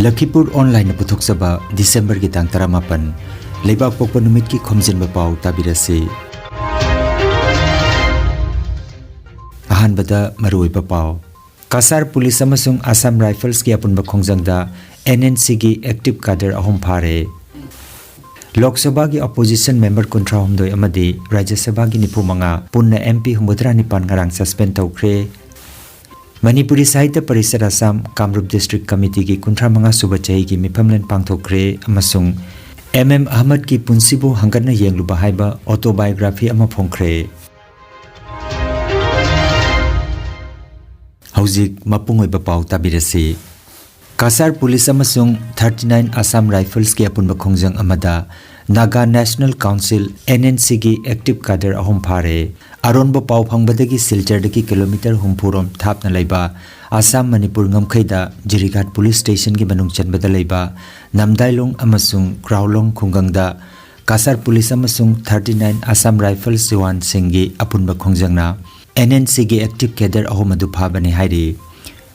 Lakhipuronline na puthok saba December ki tang 18 Leibak pokpa numit ki Khomjinba Pao tabirasi. Ahanbada maruoiba pao. Kasar Police amasung Assam Rifles ki apunba khongjangda NNC ki active cadre ahom phare. Lok Sabha ki opposition member kontra homdoi amadi Rajya Sabha ki nipu manga punna MP humudra nipan ngarang suspend tawkre. Manipuri Sahitya Parishad Assam Kamrup District Committee ki kuntra manga suba chahi ki miphamlen pangthokre amasung MM Ahmad ki punsibu hangana yengluba haiba autobiography ama phongkre. Hauzik mapungoiba pau tabirasi. Kasar Police amasung 39 Assam Rifles ki apunba khongjang amada Naga National Council NNC ki active cadre ahom phare. Aronbo pau phangbadagi Silchar daki kilometer humpurom thapna laiba Assam Manipur ngamkhaida Jirighat Police Station ki manung chanbada laiba Namdailong amasung Kraulong khungangda Kasar Police amasung 39 Assam Rifles Jawan Singgi apunba khongjangna NNC ki active cadre ahom adu phabani hairi.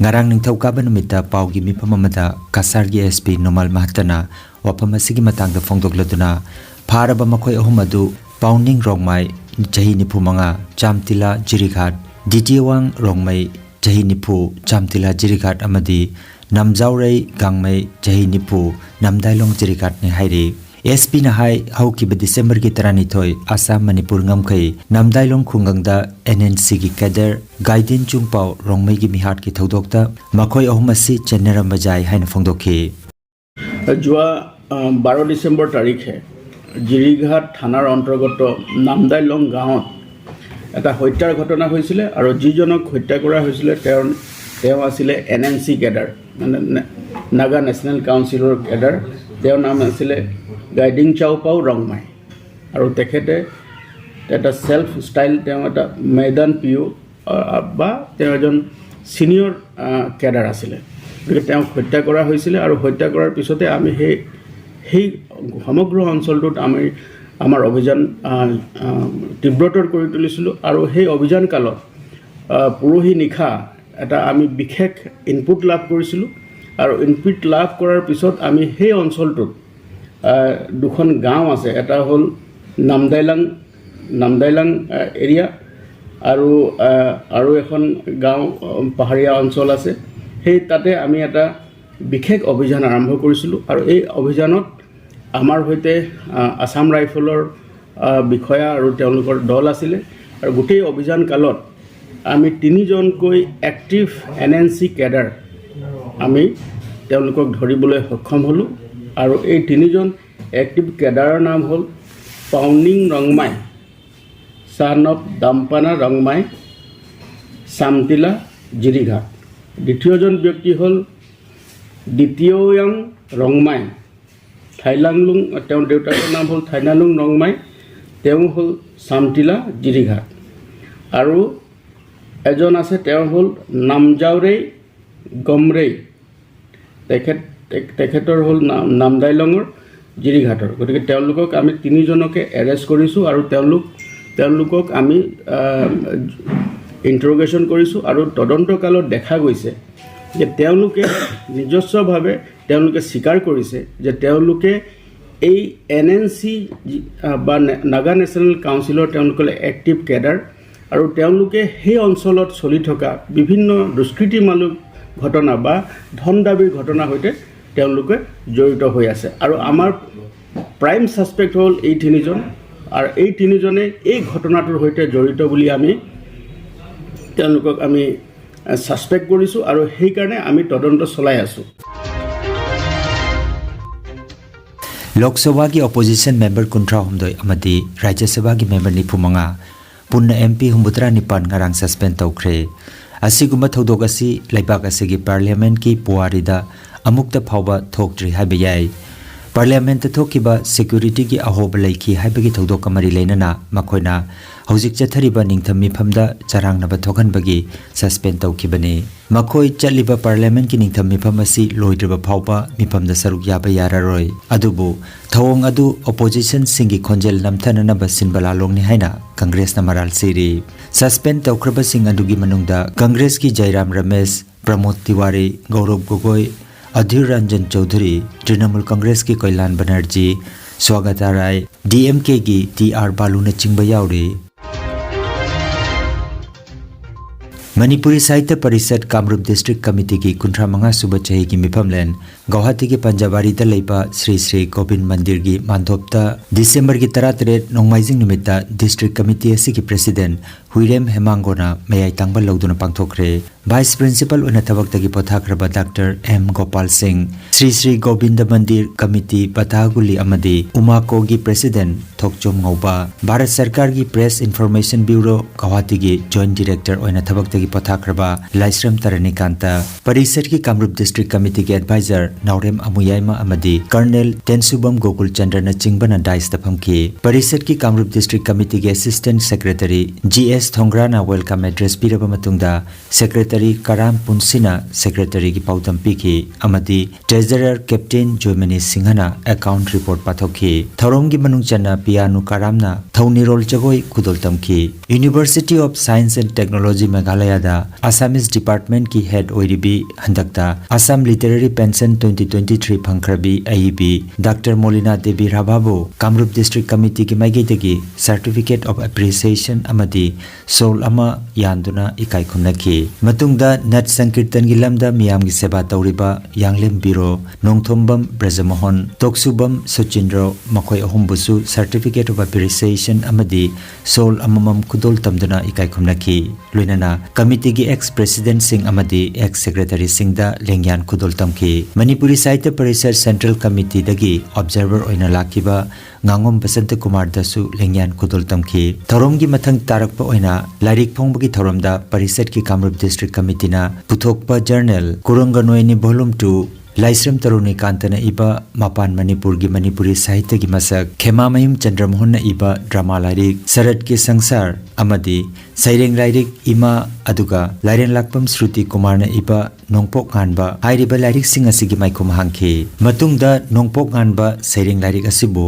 Ngarang ningthauka banumita pau gi mifam amada Kasar gi SP Nomal Mahatana wapam asigi matangda phongdokladuna pharaba makhoi ahum adu Pauning Rongmai Jahi Nipu Manga Chamtila Jirighat Ditiwang Rongmai Jahi Nipu Chamtila Jirighat amadi Namjaurei Gangmai Jahi Nipu Namdailong Jirighat ne hairi. SP na hai hauki ba December ki tarani thoi Assam Manipur ngamkai Namdailong khungangda NNC ki cadre Gaidin Chungpao Rongmai gi mihat ki thodokta makhoi ahum asi chenneram bajai haina phongdokhi. Jua 12 December tarikhe Jirighat থানাৰ অন্তৰ্গত নামদাইলং গাঁৱত এটা হত্যাৰ ঘটনা হৈছিল আৰু যিজনক হত্যা কৰা হৈছিল তেওঁ আছিল NNC কেডাৰ মানে নাগা নেশ্যনেল কাউন্সিলৰ কেডাৰ তেওঁৰ নাম আছিল গাইডিং চাওপাও ৰংমাই আৰু তেখেতে এটা সেলফ ষ্টাইল তেওঁ এটা ময়দান পিও বা তেওঁ এজন সিনিয়ৰ কেডাৰ আছিল গতিকে তেওঁ হত্যা কৰা হৈছিল আৰু হত্যা কৰাৰ পিছতে আমি সেই সমগ্ৰ অঞ্চলটোত আমাৰ অভিযান তীব্ৰতৰ কৰি তুলিছিলোঁ আৰু সেই অভিযান কালত পুৰহি নিখা এটা আমি বিশেষ ইনপুট লাভ কৰিছিলোঁ আৰু ইনপুট লাভ কৰাৰ পিছত আমি সেই অঞ্চলটোত দুখন গাঁও আছে এটা হ'ল নামদাইলাং এৰিয়া আৰু এখন গাঁও পাহাৰীয়া অঞ্চল আছে সেই তাতে আমি এটা বিশেষ অভিযান আৰম্ভ কৰিছিলোঁ আৰু এই অভিযানত আমাৰ হৈতে আসাম ৰাইফলৰ বিষয়া আৰু তেওঁলোকৰ দল আছিল আৰু গোটেই অভিযান কালত আমি 3 জনকৈ এক্টিভ NNC কেডাৰ আমি তেওঁলোকক ধৰিবলৈ সক্ষম হলো আৰু এই 3 জন এক্টিভ কেডাৰৰ নাম হ'ল পাউনিং ৰংমাই son of দাম্পানা ৰংমাই সামতিলা জিৰিঘাট দ্বিতীয়জন ব্যক্তি হ'ল দ্বিতীয়ং ৰংমাই থাইলাংলুং তেওঁৰ দেউতাকৰ নাম হ'ল থাইনালুং ৰংমাই তেওঁ হ'ল সামতিলা জিৰিঘাট আৰু এজন আছে তেওঁ হ'ল নামজাউৰেই গমৰেই তেখেতৰ হ'ল নামদাইলঙৰ জিৰিঘাটৰ গতিকে তেওঁলোকক আমি 3 জনকে এৰেষ্ট কৰিছোঁ আৰু তেওঁলোকক আমি ইন্টাৰোগেশ্যন কৰিছোঁ আৰু তদন্তকালত দেখা গৈছে যে তেওঁলোকে নিজস্বভাৱে তেওঁলোকে স্বীকাৰ কৰিছে যে তেওঁলোকে এই NNC বা নাগা নেশ্যনেল কাউন্সিলৰ তেওঁলোকৰ এক্টিভ কেডাৰ আৰু তেওঁলোকে সেই অঞ্চলত চলি থকা বিভিন্ন দুষ্কৃতিমূলক ঘটনা বা ধন দাবীৰ ঘটনাৰ সৈতে তেওঁলোকে জড়িত হৈ আছে আৰু আমাৰ প্ৰাইম সাসপেক্ট হ'ল এই 3 জন আৰু এই 3 জনে এই ঘটনাটোৰ সৈতে জড়িত বুলি আমি তেওঁলোকক আমি সাসপেক্ট কৰিছো আৰু সেই কাৰণে আমি তদন্ত চলাই আছো. Lok Sabha ki opposition member kontra homdoi amadi Rajya Sabha ki member nipu manga punna MP humbutra nipan ngarang suspend tawkre. Asiguma thodok asi laibak asigi parliament ki puarida amukta phawba thokdri haiba yai. Parliament ta thokiba security ki ahoba laiki haibagi thodok amari leinana makoina hauzik chathariba ningtham mifamda charangnaba thokanbagi suspend tawkibani. Makoi chaliba parliament ki ningtham mifam asi loidriba phawba mifamda saruk yaba yararoi. Adubu thawong adu opposition singi khonjel namthanana ba sinbala longni haina Congress na maral siri. Suspend tawkraba sing adugi manungda Congress ki Jairam Ramesh, Pramod Tiwari, Gaurav Gogoi Adhir Ranjan Chaudhary, Trinamool Congress की कोयलान बनर्जी, स्वागता राय, DMK की TR बालू ने चिंबा याउरी। मणिपुरी साहित्य परिषद Kamrup district committee की 53 सुबह चही की मिफमलेन गुवाहाटी के पंजाबारी दलेपा श्री श्री गोविंद मंदिर की मानथोपता दिसंबर की 13 नोंमाइजिंग निमित्ता डिस्ट्रिक्ट कमिटी ऐसी की प्रेसिडेंट हुइरेम हेमांगोना मयाई तांबल लौदुना पांगथोखरे। वाइस प्रिंसिपल उन थबक्तगी पोथाखरबा डॉक्टर M गोपाल सिंह, श्री श्री गोविंद मंदिर कमिटी पतागुली अमदी उमाको की प्रेसिडेंट थोकचोम ngौबा, भारत सरकार की प्रेस इंफॉर्मेशन ब्यूरो गुवाहाटी की जॉइंट डायरेक्टर उन थबक्तगी पोथाखरबा लाइश्रम तरनिकांता, परिषद की कामरूप डिस्ट्रिक्ट कमिटी के एडवाइजर नाउरेम अमुयाइमा अमदी कर्नल टेंसुबम गोकुल चंद्र न चिंबना डाइस तफमकी। परिषद की कामरूप डिस्ट्रिक्ट कमिटी के असिस्टेंट सेक्रेटरी GS थोंग्राना वेलकम एड्रेस पीरबा मतुंगदा सेक्रेटरी कराम पुंसिना सेक्रेटरी की पाउतम पीखी अमदी ट्रेजरर कैप्टन जोमनी सिंहना अकाउंट रिपोर्ट पाथोखी। थौरम की मनुंग चन्ना पियानु करामना थौनिरोल जगोई खुदोल तमखी। University of science and technology Meghalaya दा आसामीज डिपार्टमेंट की हेड ओइरिबी हंदकता असम लिटरेरी पेंशन 2023 फंखरबी AEB डॉक्टर मोलिना देवी राबाबू कामरूप डिस्ट्रिक्ट कमिटी की माइगेदगी सर्टिफिकेट ऑफ एप्रिसिएशन अमदी सोल अमा यानदुना इकाई खुमनकी। मतुंगदा नट संकीर्तन की लमदा मियाम की सेवा तौरिबा यांगलेम बिरो नोंगथोंबम ब्रजमोहन तोक्सुबम सुचिंद्रो मखोय अहुमबुसु सर्टिफिकेट ऑफ एप्रिसिएशन अमदी सोल अममम खुदोल तमदुना इकाई खुमनकी। लोइनाना कमिटी की एक्स प्रेसिडेंट सिंह अमदी एक्स सेक्रेटरी सिंहदा लेंग्यान खुदोल तमकी। मणिपुरी साहित्य परिषद सेंट्रल कमिटी दगी ऑब्जर्वर ओइना लाखिबा ngangon basanta kumar dasu lengyan kudol tamki। थौरम की मथंग तारकपा ओइना लाइरिक फोंग की थौरमदा परिषद की कामरूप डिस्ट्रिक्ट कमिटी ना पुथोकपा जर्नल कुरंगनोइनी वॉल्यूम 2 लाइश्रम तरुणी कांतना इबा मापान मणिपुर की मणिपुरी साहित्य की मसक खेमा महिम चंद्रमोहन इबा ड्रामा लाइरिक सरद के संसार अमदी सैरेंग लाइरिक इमा अदुगा लाइरेन लाकपम श्रुति कुमार ने इबा नोंगपोक गानबा हाइरिबा लाइरिक सिंह असिगी माइखुम हांखी। मतुंगदा नोंगपोक गानबा सैरेंग लाइरिक असिबो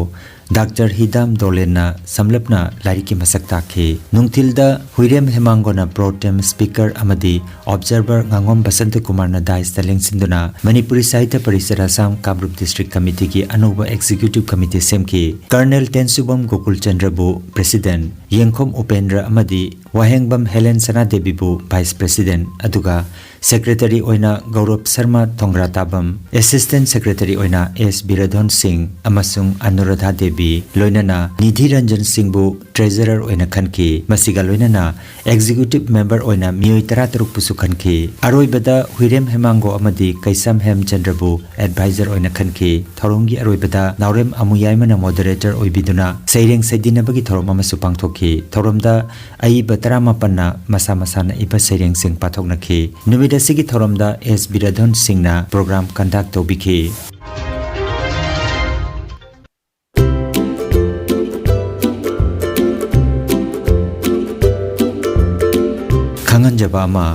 डॉक्टर हिदाम दोलेना समलपना लाइरिक की मसक ताखे। नुंगथिलदा हुइरेम हेमांगोना प्रोटेम स्पीकर अमदी ऑब्जर्वर गांगोम बसंत कुमार न दाइस तलेंग सिंधुना मणिपुरी साहित्य परिषद असम कामरूप डिस्ट्रिक्ट कमिटी की अनोबा एग्जीक्यूटिव कमिटी सेमकी। कर्नल टेंसुबम गोकुल चंद्रबु प्रेसिडेंट, येंखोम उपेंद्र अमदी वाहेंगबम हेलेन सना देवीबु वाइस प्रेसिडेंट अदुगा सेक्रेटरी ओइना गौरव शर्मा थोंग्रा ताबम, असिस्टेंट सेक्रेटरी ओइना S बिरधन सिंह अमसुंग अनुराधा देवी लोइनाना निधि रंजन सिंहबु ट्रेजरर ओइना खनकी। मसिगा लोइनाना एग्जीक्यूटिव मेंबर ओइना मियोय 13 पुसु खनकी। अरोइबदा हुइरेम हेमांगो अमदी कैसम हेमचंद्रबु एडवाइजर ओइना खनकी। थौरंगी अरोइबदा नाउरेम अमुयाइमना मॉडरेटर ओइबिदुना सैरेंग सैदिनबगी थौरम अमसु पांगथोखी। थौरमदा अइबा 13 मसा मसाना इबा सैरेंग सिंह पाथोकनखी। नुमिदसिगी थौरमदा S बिरधन सिंहना प्रोग्राम कंडक्ट तौबिखी। खंगनजबा अमा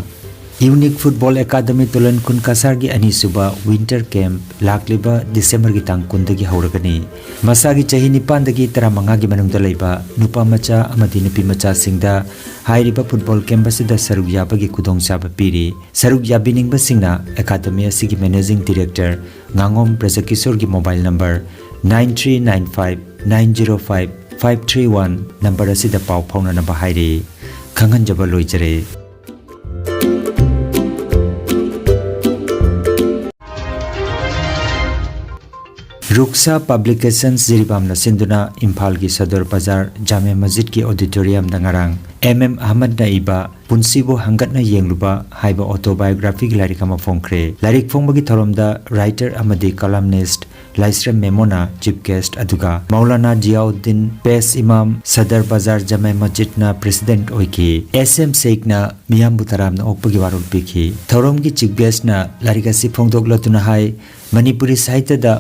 यूनिक फुटबॉल एकेडमी तुलन कुन कासार की अनीसुबा विंटर कैंप लाकलिबा दिसंबर की तांग कुंदगी हौरगनी। मसागी चही 9 की 15 की मनुंगदा लैबा नुपा मचा अमदी नुपी मचा सिंगदा हाइरिबा फुटबॉल कैंप असिदा सरुग याबगी खुदोंगचाबा पीरी। सरुग याबिनिंगबा सिंगना एकेडमी असिगी मैनेजिंग डायरेक्टर गांगोम ब्रजकिशोर की मोबाइल नंबर 9395 905 531 नंबर असिदा पाव फाउननबा हाइरे। खंगनजबा लोइजरे। रुक्सा पब्लिकेशंस जिरिबामना सिंधुना इम्फाल की सदर बाजार जामे मस्जिद की ऑडिटोरियम दंगारांग MM अहमद नाइबा पुंसीबो हंगतना येंगलुबा हाइबा ऑटोबायोग्राफी की लाइरिक अमा फोंखरे। लाइरिक फोंबगी थौरमदा राइटर अमदी कॉलमनिस्ट लाइस्रम मेमोना चीफ गेस्ट अदुगा मौलाना जियाउद्दीन पेस इमाम सदर बाजार जामे मस्जिद ना प्रेसिडेंट ओइकी। SM शेखना मियाम बुतारामना ओपगी वारुल पिखी। थौरम की चीफ गेस्ट ना लाइरिकासी फोंगदोगलतुना हाई मणिपुरी साहित्य दा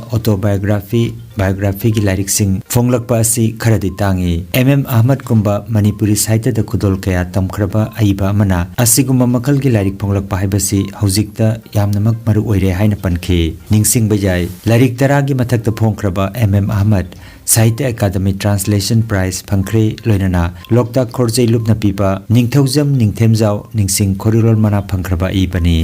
बायोग्राफी की लाइरिक सिंह फोंगलकपा असि खरदी तांगी। MM अहमद कुंबा मणिपुरी साहित्य दा खुदोल कया तमखरबा अइबा अमना असिगुम्बा मखल की लाइरिक फोंगलकपा हाइबसी हौजिकता यामनमक मरु ओइरे हाइना पनखे। निंगसिंग बजाय लाइरिक 13 की मथकता फोंगखरबा MM अहमद साहित्य अकादमी ट्रांसलेशन प्राइज फंखरे लोइनाना लोकताक खोरजै लुपना पीपा निंगथौजम निंगथेमजाव निंगसिंग खोरिलोल मना फंखरबा इबनी।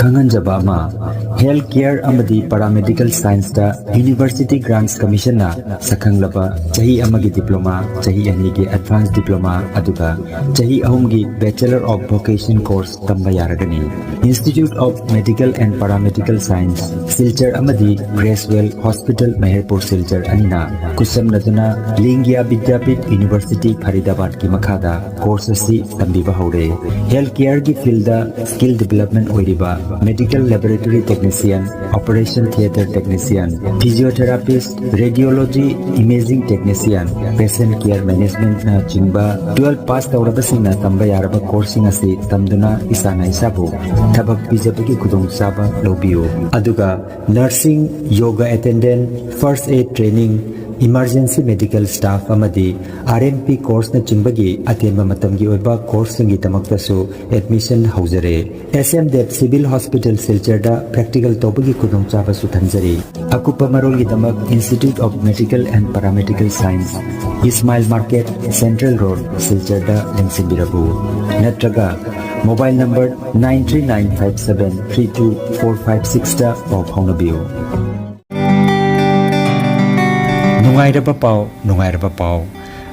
Khanganjaba ama Health Care amadi Paramedical Science da University Grants Commission na sakhanglaba chahi amagi diploma chahi anigi advanced diploma aduga chahi ahumgi Bachelor of Vocation course tamba yaragani. Institute of Medical and Paramedical Science Silchar amadi Gracewell Hospital Manipur Silchar anina kusam naduna Lingya Vidyapit University Faridabad ki makhada course asi tambiba hore. Health Care ki field da skill development oiriba Medical Laboratory Technician, Operation Theatre Technician, Physiotherapist, Radiology Imaging Technician, Patient Care Management na chingba 12 pass tawrabasingna tamba yaraba coursing asi tamduna isana isabu thabak pijabagi khudong saba lobiyo aduga nursing, yoga attendant, first aid training, emergency medical staff amadi RNP course na chimbagi atenba matamgi oiba course ngi tamaktasu admission haujare. SMDEP Civil Hospital Silchar da practical tobagi khudong chaba su thanjari. Akupa marol gi tamak Institute of Medical and Paramedical Science Ismail Market Central Road Silchar da lengsimbirabu natraga mobile number 939573245 da of honabiyo. Nungairaba Pao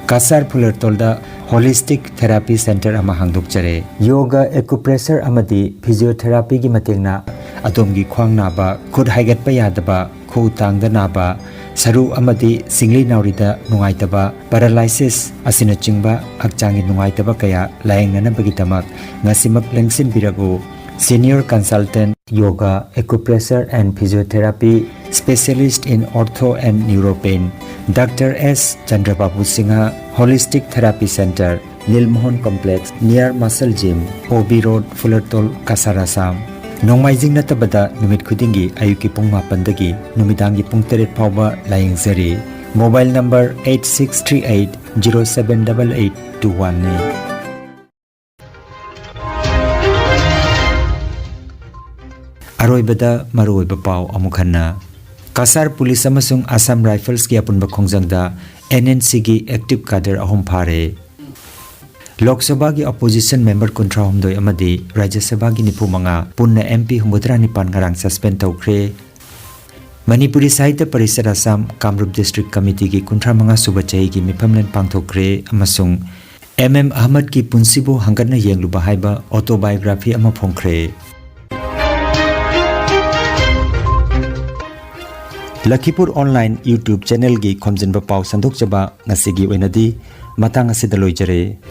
Kasar Pulertolda Holistic Therapy Center ama hangdokjare. Yoga acupressure amadi physiotherapy gi matengna atomgi khwang naba khud haigatpa yadaba khu tangda naba saru amadi singli naurida nungaitaba paralysis asina chingba hakchangi nungaitaba kaya laengnana bagi tamak ngasimak lengsin birabu Senior Consultant Yoga Acupressure and Physiotherapy Specialist in Ortho and Neuropain Dr. S. Chandrababu Singha Holistic Therapy Center Nilmohon Complex near Muscle Gym OB Road Fullertol Kasarasam Nongmaijing natabada numit khudingi ayuki pung 8 dagi numidangi pung 3 phawba layengzari. Mobile number 8638078821 ne. Aroibada maroiba pau amukhanna Kasar Police amasung Assam Rifles ki apunba khongjangda NNC gi active cadre ahum phare. Lok Sabha gi opposition member kuntra humdoi amadi Rajya Sabha gi nipumanga punna MP humudra nipan ngarang suspend tawkre. Manipuri Sahitya Parishad Assam Kamrup District Committee gi kuntra manga suba chahi gi miphamlen pangthokre amasung MM Ahmad ki punsibu hangarna yengluba haiba autobiography ama phongkre. Lakhipuronline YouTube channel gi Khomjinba Pao sandok chaba ngasigi oinadi matang asida loijare.